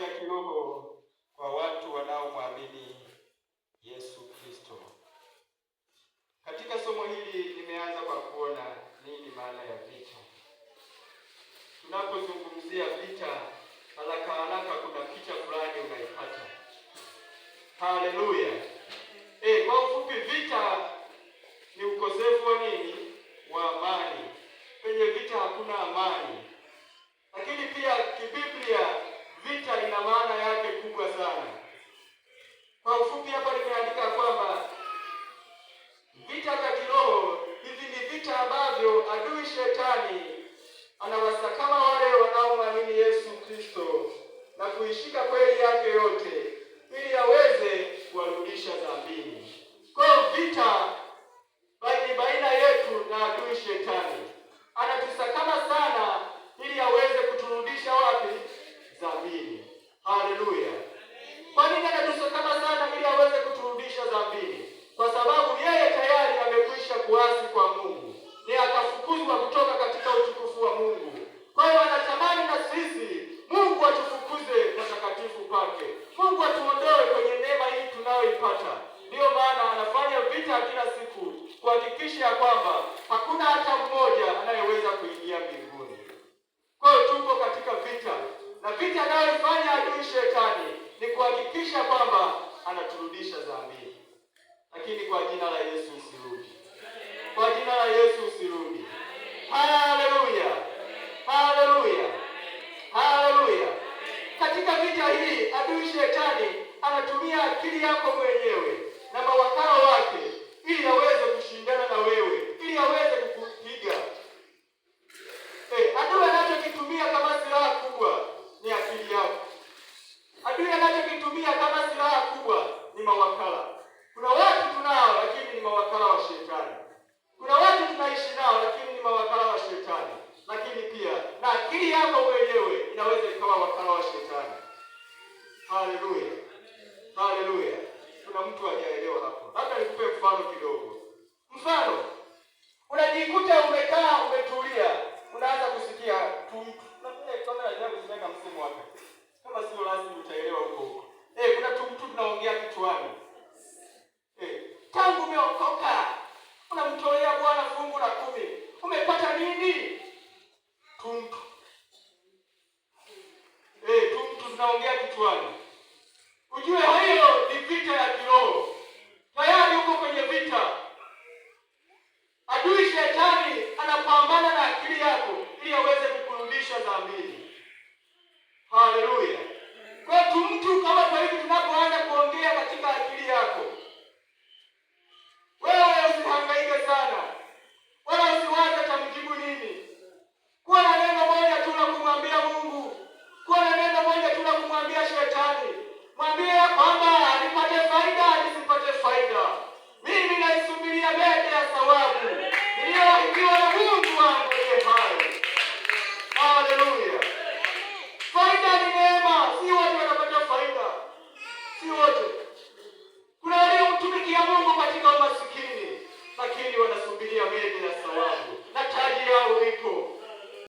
ya kiroho kwa watu wanaomwamini Yesu Kristo. Katika somo hili nimeanza kwa kuona nini maana ya vita. Tunapozungumzia vita, haraka kuna picha fulani unaipata. Haleluya. Kwa ufupi, vita ni ukosefu wa nini? Wa amani. Penye vita hakuna amani. Lakini pia kibiblia vita ina maana yake kubwa sana. Kwa ufupi hapa nimeandika kwamba vita vya kiroho hivi ni vita ambavyo adui shetani anawasakama wale wanaomwamini Yesu Kristo na kuishika kweli yake yote ili aweze kuwarudisha dhambini. Kwa vita baina yetu na adui shetani. Anatusakama sana ili aweze kuturudisha wapi? Dhambini. Haleluya. Kwa nini anatusakama sana ili aweze kuturudisha dhambini? Kwa sababu yeye tayari amekwisha kuasi kwa Mungu. Ni akafukuzwa kutoka katika utukufu wa Mungu. Kwa hiyo anatamani na sisi Mungu atufukuze patakatifu pake. Mungu atuondoe kwenye neema hii tunayoipata. Ndiyo maana anafanya vita kila siku kuhakikisha kwamba hakuna hata mmoja anayeweza kuingia mbinguni. Kwa hiyo tupo katika vita. Na vita anayoifanya adui shetani ni kuhakikisha kwamba anaturudisha dhambini. Lakini kwa jina la Yesu usirudi. Kwa jina la Yesu usirudi. Haleluya. Haleluya. Haleluya. Katika vita hii adui shetani anatumia akili yako mwenyewe na mawakala wake ili aweze kushindana na wewe, ili aweze kukupiga. Adui anachokitumia kama silaha kubwa ni akili yako. Adui anachokitumia kama silaha kubwa ni mawakala. Kuna watu tunao lakini ni mawakala wa shetani. Kuna watu tunaishi nao lakini ni mawakala wa shetani. Lakini pia na akili yako mwenyewe inaweza ikawa wakala wa shetani. Haleluya. Haleluya. Kuna mtu hajaelewa hapo. Hata nikupe mfano kidogo. Mfano, unajikuta umekaa umetulia, unaanza kusikia kama ajabu tunaweka msemo wake. Kama sio lazima utaelewa huko. Kuna tumtu tunaongea kichwani. Tangu umeokoka, unamtolea Bwana fungu la 10. Umepata nini? Tumtu. Tumtu tunaongea kichwani. Ujue hiyo ni vita ya kiroho. Tayari uko kwenye vita. Adui shetani anapambana na akili yako ili aweze kukurudisha dhambini. Haleluya.